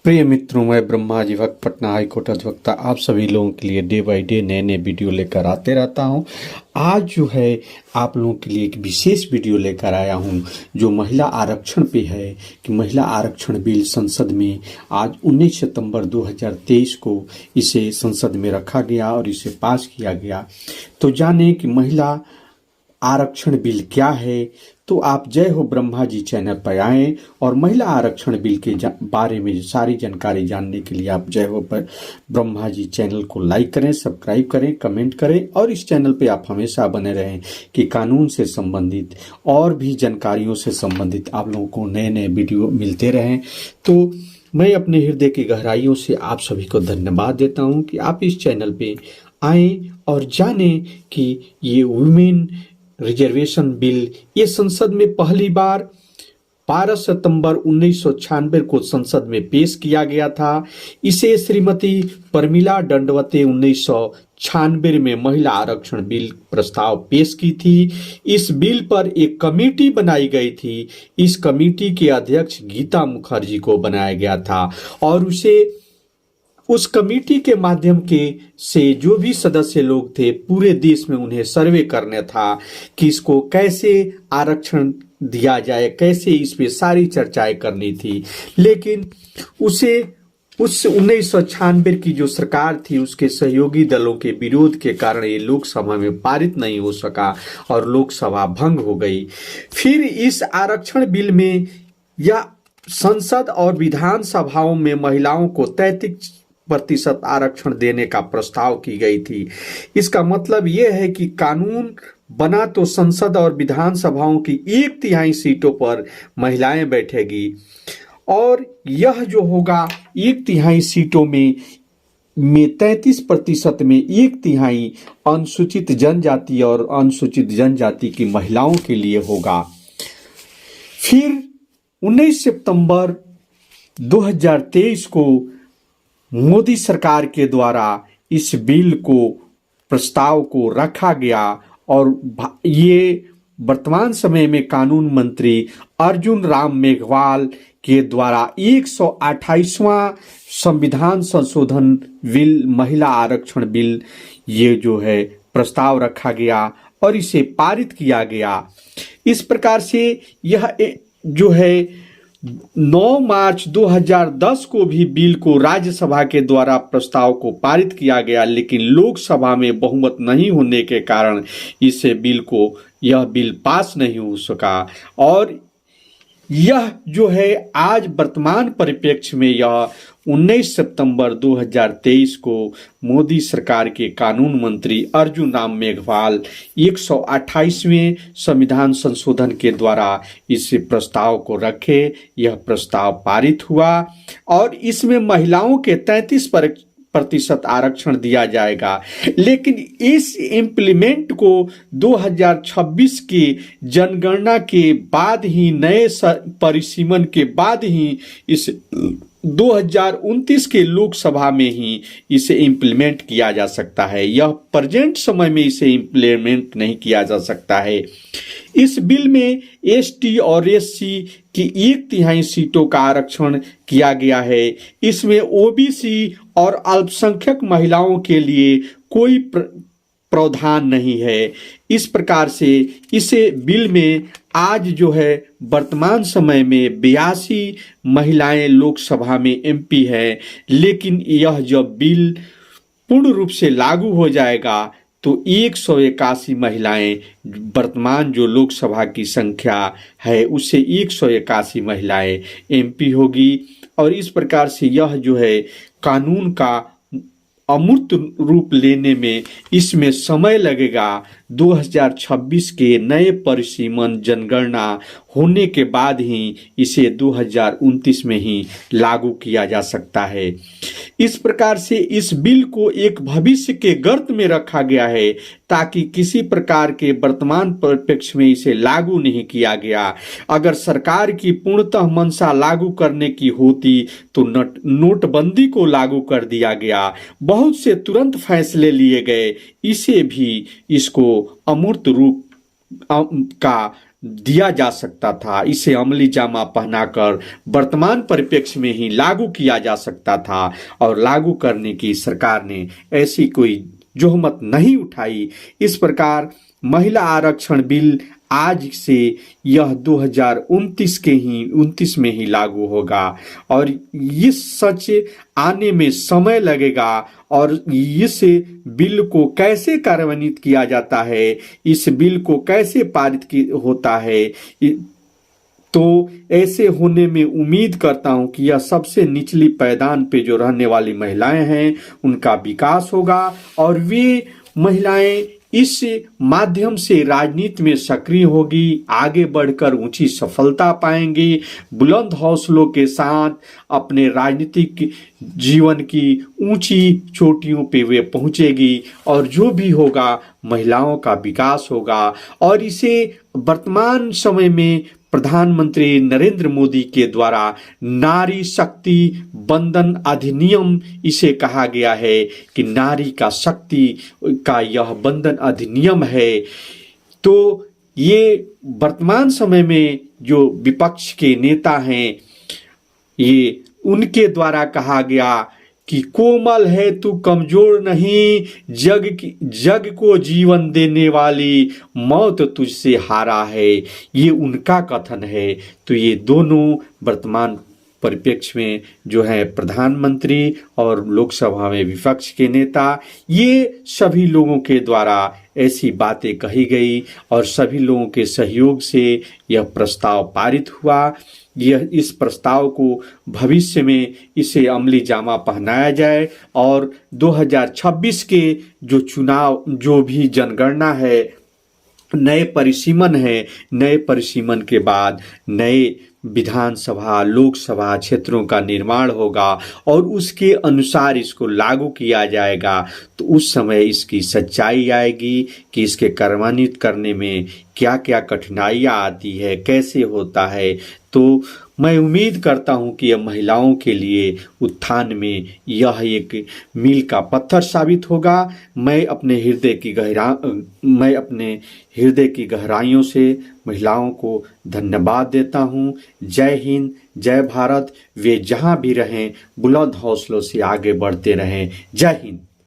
प्रिय मित्रों, मैं ब्रह्मा जी भक्त पटना हाईकोर्ट अधिवक्ता आप सभी लोगों के लिए डे बाय डे नए नए वीडियो लेकर आते रहता हूं। आज जो है आप लोगों के लिए एक विशेष वीडियो लेकर आया हूं जो महिला आरक्षण पे है कि महिला आरक्षण बिल संसद में आज 19 सितंबर 2023 को इसे संसद में रखा गया और इसे पास किया गया। तो जाने कि महिला आरक्षण बिल क्या है। तो आप जय हो ब्रह्मा जी चैनल पर आएं और महिला आरक्षण बिल के बारे में सारी जानकारी जानने के लिए आप जय हो ब्रह्मा जी चैनल को लाइक करें, सब्सक्राइब करें, कमेंट करें और इस चैनल पे आप हमेशा बने रहें कि कानून से संबंधित और भी जानकारियों से संबंधित आप लोगों को नए नए वीडियो मिलते रहें। तो मैं अपने हृदय की गहराइयों से आप सभी को धन्यवाद देता हूं कि आप इस चैनल पे आएं और जानें कि ये वुमेन रिजर्वेशन बिल ये संसद में पहली बार 12 सितंबर 1996 को संसद में पेश किया गया था। इसे श्रीमती प्रमिला दंडवते 1996 में महिला आरक्षण बिल प्रस्ताव पेश की थी। इस बिल पर एक कमेटी बनाई गई थी। इस कमेटी के अध्यक्ष गीता मुखर्जी को बनाया गया था और उस कमेटी के माध्यम से जो भी सदस्य लोग थे पूरे देश में उन्हें सर्वे करना था कि इसको कैसे आरक्षण दिया जाए, कैसे इस पे सारी चर्चाएं करनी थी। लेकिन उस 1996 की जो सरकार थी उसके सहयोगी दलों के विरोध के कारण ये लोकसभा में पारित नहीं हो सका और लोकसभा भंग हो गई। फिर इस आरक्षण बिल में या संसद और विधान सभाओं में महिलाओं को 33% आरक्षण देने का प्रस्ताव की गई थी। इसका मतलब यह है कि कानून बना तो संसद और विधान सभाओं की 1/3 सीटों पर महिलाएं बैठेगी और यह जो होगा 1/3 सीटों में 33% में 1/3 अनुसूचित जनजाति और अनुसूचित जनजाति की महिलाओं के लिए होगा। फिर 19 सितंबर 2023 को मोदी सरकार के द्वारा इस बिल को प्रस्ताव को रखा गया और ये वर्तमान समय में कानून मंत्री अर्जुन राम मेघवाल के द्वारा 128वां संविधान संशोधन बिल महिला आरक्षण बिल ये जो है प्रस्ताव रखा गया और इसे पारित किया गया। इस प्रकार से यह जो है 9 मार्च 2010 को भी बिल को राज्यसभा के द्वारा प्रस्ताव को पारित किया गया, लेकिन लोकसभा में बहुमत नहीं होने के कारण यह बिल पास नहीं हो सका। और यह जो है आज वर्तमान परिप्रेक्ष्य में यह 19 सितंबर 2023 को मोदी सरकार के कानून मंत्री अर्जुन राम मेघवाल 128वें संविधान संशोधन के द्वारा इस प्रस्ताव को रखे। यह प्रस्ताव पारित हुआ और इसमें महिलाओं के 33% आरक्षण दिया जाएगा। लेकिन इस इम्प्लीमेंट को 2026 के जनगणना के बाद ही नए परिसीमन के बाद ही इस 2029 के लोकसभा में ही इसे इम्प्लीमेंट किया जा सकता है। यह प्रेजेंट समय में इसे इम्प्लीमेंट नहीं किया जा सकता है। इस बिल में एसटी और एससी की 1/3 सीटों का आरक्षण किया गया है। इसमें ओबीसी और अल्पसंख्यक महिलाओं के लिए कोई प्रावधान नहीं है। इस प्रकार से इसे बिल में आज जो है वर्तमान समय में 82 महिलाएं लोकसभा में एमपी है। लेकिन यह जब बिल पूर्ण रूप से लागू हो जाएगा तो 181 महिलाएं, वर्तमान जो लोकसभा की संख्या है उससे 181 महिलाएं एमपी होगी। और इस प्रकार से यह जो है कानून का अमूर्त रूप लेने में इसमें समय लगेगा। 2026 के नए परिसीमन जनगणना होने के बाद ही इसे 2029 में ही लागू किया जा सकता है। इस प्रकार से इस बिल को एक भविष्य के गर्त में रखा गया है ताकि किसी प्रकार के वर्तमान परिप्रेक्ष्य में इसे लागू नहीं किया गया। अगर सरकार की पूर्णतः मंशा लागू करने की होती तो नोटबंदी को लागू कर दिया गया। बहुत से तुरंत फैसले लिए गए, इसको अमूर्त रूप का दिया जा सकता था, इसे अमली जामा पहनाकर वर्तमान परिप्रेक्ष्य में ही लागू किया जा सकता था और लागू करने की सरकार ने ऐसी कोई जोहमत नहीं उठाई। इस प्रकार महिला आरक्षण बिल आज से यह 2029 में ही लागू होगा और इस सच आने में समय लगेगा। और इस बिल को कैसे कार्यान्वित किया जाता है, इस बिल को कैसे पारित होता है, तो ऐसे होने में उम्मीद करता हूं कि यह सबसे निचली पायदान पे जो रहने वाली महिलाएं हैं उनका विकास होगा और वे महिलाएं इस माध्यम से राजनीति में सक्रिय होगी, आगे बढ़कर ऊंची सफलता पाएंगी, बुलंद हौसलों के साथ अपने राजनीतिक जीवन की ऊंची चोटियों पे वे पहुंचेगी और जो भी होगा महिलाओं का विकास होगा। और इसे वर्तमान समय में प्रधानमंत्री नरेंद्र मोदी के द्वारा नारी शक्ति बंधन अधिनियम इसे कहा गया है कि नारी का शक्ति का यह बंधन अधिनियम है। तो ये वर्तमान समय में जो विपक्ष के नेता हैं, ये उनके द्वारा कहा गया कि कोमल है तू कमजोर नहीं, जग को जीवन देने वाली मौत तुझसे हारा है, ये उनका कथन है। तो ये दोनों वर्तमान परिप्रेक्ष्य में जो है प्रधानमंत्री और लोकसभा में विपक्ष के नेता, ये सभी लोगों के द्वारा ऐसी बातें कही गई और सभी लोगों के सहयोग से यह प्रस्ताव पारित हुआ। यह इस प्रस्ताव को भविष्य में इसे अमली जामा पहनाया जाए और 2026 के जो चुनाव, जो भी जनगणना है, नए परिसीमन है, नए परिसीमन के बाद नए विधानसभा लोकसभा क्षेत्रों का निर्माण होगा और उसके अनुसार इसको लागू किया जाएगा। तो उस समय इसकी सच्चाई आएगी कि इसके कार्यान्वित करने में क्या क्या कठिनाइयाँ आती है, कैसे होता है। तो मैं उम्मीद करता हूं कि यह महिलाओं के लिए उत्थान में यह एक मील का पत्थर साबित होगा। मैं अपने हृदय की गहराइयों से महिलाओं को धन्यवाद देता हूं। जय हिंद, जय भारत। वे जहां भी रहें बुलंद हौसलों से आगे बढ़ते रहें। जय हिंद।